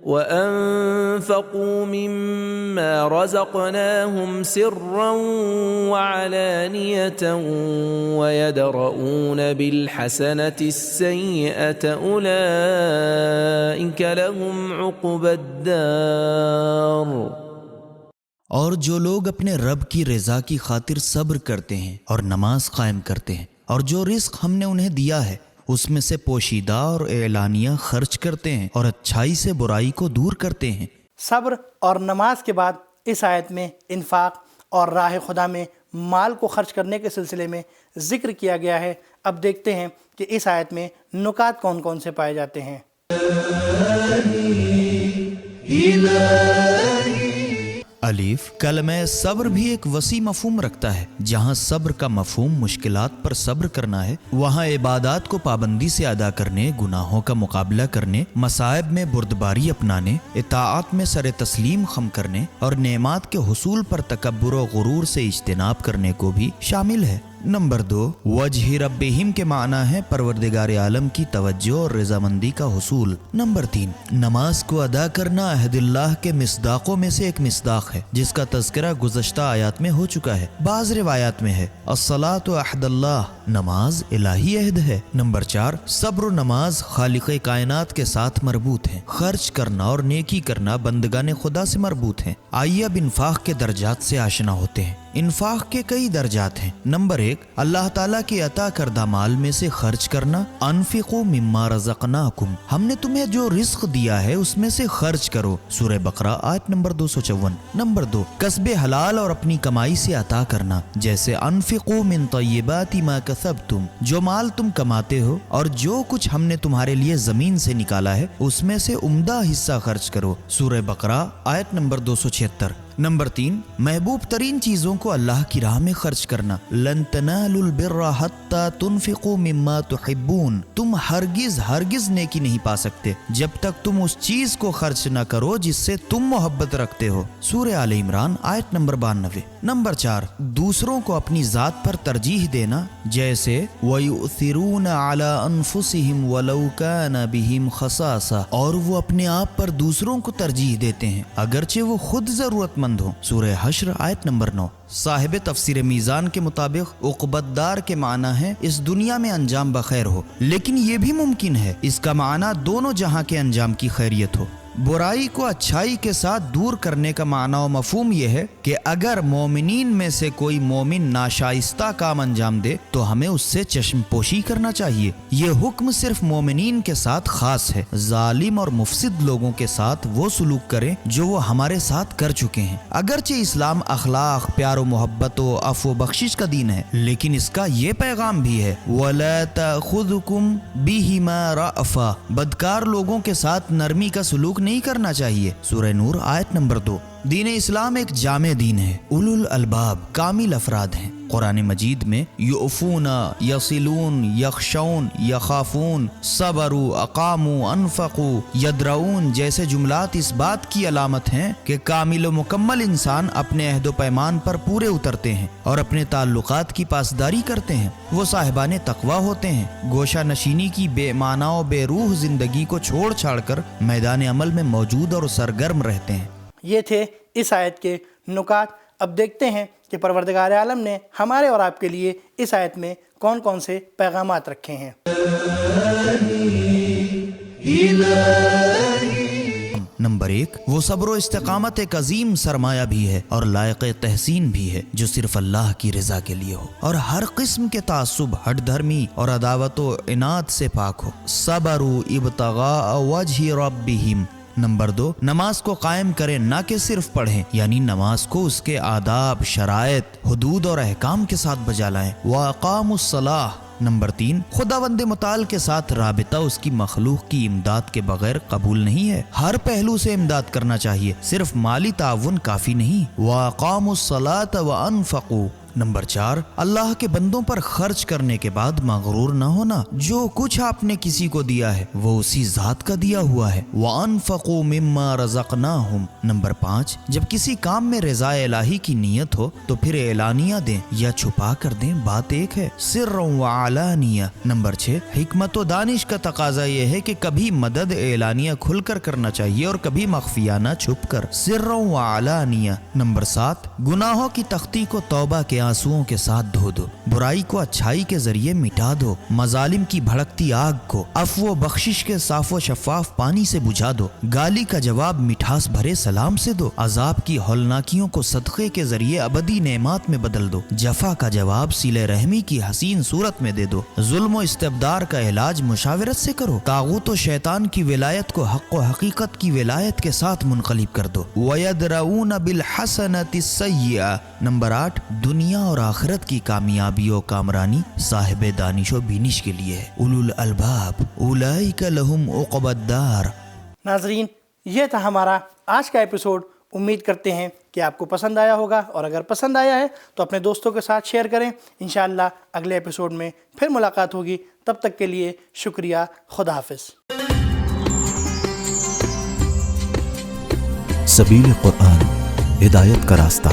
وأنفقوا مما رزقناهم سرا وعلانية ويدرؤون بالحسنة السيئة أولئك لهم عقبى الدار۔ اور جو لوگ اپنے رب کی رضا کی خاطر صبر کرتے ہیں اور نماز قائم کرتے ہیں اور جو رزق ہم نے انہیں دیا ہے اس میں سے پوشیدہ اور اعلانیہ خرچ کرتے ہیں اور اچھائی سے برائی کو دور کرتے ہیں۔ صبر اور نماز کے بعد اس آیت میں انفاق اور راہ خدا میں مال کو خرچ کرنے کے سلسلے میں ذکر کیا گیا ہے۔ اب دیکھتے ہیں کہ اس آیت میں نکات کون کون سے پائے جاتے ہیں۔ الف، کلمہ صبر بھی ایک وسیع مفہوم رکھتا ہے۔ جہاں صبر کا مفہوم مشکلات پر صبر کرنا ہے، وہاں عبادات کو پابندی سے ادا کرنے، گناہوں کا مقابلہ کرنے، مصائب میں بردباری اپنانے، اطاعت میں سر تسلیم خم کرنے اور نعمات کے حصول پر تکبر و غرور سے اجتناب کرنے کو بھی شامل ہے۔ نمبر 2، وجہ ربہم کے معنی ہے پروردگار عالم کی توجہ اور رضامندی کا حصول۔ نمبر 3، نماز کو ادا کرنا عہد اللہ کے مصداقوں میں سے ایک مصداق ہے، جس کا تذکرہ گزشتہ آیات میں ہو چکا ہے۔ بعض روایات میں ہے الصلاۃ عہد اللہ، نماز الہی عہد ہے۔ نمبر 4، صبر و نماز خالق کائنات کے ساتھ مربوط ہیں۔ خرچ کرنا اور نیکی کرنا بندگان خدا سے مربوط ہیں۔ آئیے اب انفاق کے درجات سے آشنا ہوتے ہیں۔ انفاق کے کئی درجات ہیں۔ نمبر 1، اللہ تعالیٰ کے عطا کردہ مال میں سے خرچ کرنا۔ انفقوا مما رزقناکم، ہم نے تمہیں جو رزق دیا ہے اس میں سے خرچ کرو، سورہ بقرہ آیت نمبر 254۔ نمبر 2، کسب حلال اور اپنی کمائی سے عطا کرنا، جیسے انفقوا من طیبات ما کسبتم، جو مال تم کماتے ہو اور جو کچھ ہم نے تمہارے لیے زمین سے نکالا ہے اس میں سے عمدہ حصہ خرچ کرو، سورہ بقرہ آیت نمبر 276۔ نمبر 3، محبوب ترین چیزوں کو اللہ کی راہ میں خرچ کرنا۔ لن تنالوا البر حتى تنفقوا مما تحبون، تم ہرگز نیکی نہیں پا سکتے جب تک تم اس چیز کو خرچ نہ کرو جس سے تم محبت رکھتے ہو، سورہ آل عمران آیت نمبر 92۔ نمبر 4، دوسروں کو اپنی ذات پر ترجیح دینا، جیسے وَيُؤْثِرُونَ عَلَىٰ أَنفُسِهِمْ وَلَوْ كَانَ بِهِمْ خَصَاصَةٌ، اور وہ اپنے آپ پر دوسروں کو ترجیح دیتے ہیں اگرچہ وہ خود ضرورت مند ہوں، سورہ حشر آیت نمبر 9۔ صاحب تفسیر میزان کے مطابق عقبت دار کے معنی ہے اس دنیا میں انجام بخیر ہو، لیکن یہ بھی ممکن ہے اس کا معنی دونوں جہاں کے انجام کی خیریت ہو۔ برائی کو اچھائی کے ساتھ دور کرنے کا معنی و مفہوم یہ ہے کہ اگر مومنین میں سے کوئی مومن ناشائستہ کام انجام دے تو ہمیں اس سے چشم پوشی کرنا چاہیے۔ یہ حکم صرف مومنین کے ساتھ خاص ہے۔ ظالم اور مفسد لوگوں کے ساتھ وہ سلوک کریں جو وہ ہمارے ساتھ کر چکے ہیں۔ اگرچہ اسلام اخلاق، پیار و محبت و عفو و بخشش کا دین ہے، لیکن اس کا یہ پیغام بھی ہے وَلَا تَأْخُذُكُمْ بِهِمَا رَأْفَةٌ، بدکار لوگوں کے ساتھ نرمی کا سلوک نہیں کرنا چاہیے، سورہ نور آیت نمبر 2۔ دین اسلام ایک جامع دین ہے، اولو الالباب کامل افراد ہیں۔ قرآن مجید میں یؤفون، یصلون، یخشون، یخافون، صبروا، اقاموا، انفقوا، یدرؤون جیسے جملات اس بات کی علامت ہیں کہ کامل و مکمل انسان اپنے عہد و پیمان پر پورے اترتے ہیں اور اپنے تعلقات کی پاسداری کرتے ہیں۔ وہ صاحبان تقوی ہوتے ہیں، گوشہ نشینی کی بے معنی و بے روح زندگی کو چھوڑ چھاڑ کر میدان عمل میں موجود اور سرگرم رہتے ہیں۔ یہ تھے اس آیت کے نکات۔ اب دیکھتے ہیں کہ پروردگار عالم نے ہمارے اور آپ کے لیے اس آیت میں کون کون سے پیغامات رکھے ہیں۔ نمبر 1، وہ صبر و استقامت ایک عظیم سرمایہ بھی ہے اور لائق تحسین بھی ہے جو صرف اللہ کی رضا کے لیے ہو اور ہر قسم کے تعصب، ہٹ دھرمی اور عداوت و عناد سے پاک ہو۔ صبروا ابتغاء وجہ ربہم۔ نمبر 2، نماز کو قائم کریں، نہ کہ صرف پڑھیں، یعنی نماز کو اس کے آداب، شرائط، حدود اور احکام کے ساتھ بجا لائیں۔ وَأَقَامُوا الصَّلَاةَ۔ نمبر 3، خداوند متعال کے ساتھ رابطہ اس کی مخلوق کی امداد کے بغیر قبول نہیں ہے، ہر پہلو سے امداد کرنا چاہیے، صرف مالی تعاون کافی نہیں۔ وَأَقَامُوا الصَّلَاةَ وَأَنفَقُوا۔ نمبر 4، اللہ کے بندوں پر خرچ کرنے کے بعد مغرور نہ ہونا، جو کچھ آپ نے کسی کو دیا ہے وہ اسی ذات کا دیا ہوا ہے۔ وَأَنفَقُوا مِمَّا رَزَقْنَاهُمْ۔ نمبر 5، جب کسی کام میں رضا الہی کی نیت ہو تو پھر اعلانیہ دیں یا چھپا کر دیں، بات ایک ہے، سرًا وعلانیہ۔ نمبر 6، حکمت و دانش کا تقاضا یہ ہے کہ کبھی مدد اعلانیہ کھل کر کرنا چاہیے اور کبھی مخفیانہ چھپ کر، سرًا وعلانیہ۔ نمبر 7، گناہوں کی تختی کو توبہ کے آنسوؤں کے ساتھ دھو دو، برائی کو اچھائی کے ذریعے مٹا دو، مظالم کی بھڑکتی آگ کو عفو و بخشش کے صاف و شفاف پانی سے بجھا دو، گالی کا جواب مٹھاس بھرے سلام سے دو، عذاب کی ہولناکیوں کو صدقے کے ذریعے ابدی نعمات میں بدل دو، جفا کا جواب صلہ رحمی کی حسین صورت میں دے دو، ظلم و استبدار کا علاج مشاورت سے کرو، طاغوت و شیطان کی ولایت کو حق و حقیقت کی ولایت کے ساتھ منقلب کر دو۔ وَيَدْرَؤُونَ بِالْحَسَنَةِ السَّيِّئَةَ۔ نمبر 8، دنیا اور آخرت کی کامیابی و کامرانی صاحب دانش و بینش کے لیے ہے، اولو الالباب اولئک لہم عقبی الدار۔ ناظرین، یہ تھا ہمارا آج کا ایپیسوڈ۔ امید کرتے ہیں کہ آپ کو پسند آیا ہوگا، اور اگر پسند آیا ہے تو اپنے دوستوں کے ساتھ شیئر کریں۔ انشاءاللہ اگلے ایپیسوڈ میں پھر ملاقات ہوگی، تب تک کے لیے شکریہ، خدا حافظ۔ سبیل قرآن، ہدایت کا راستہ۔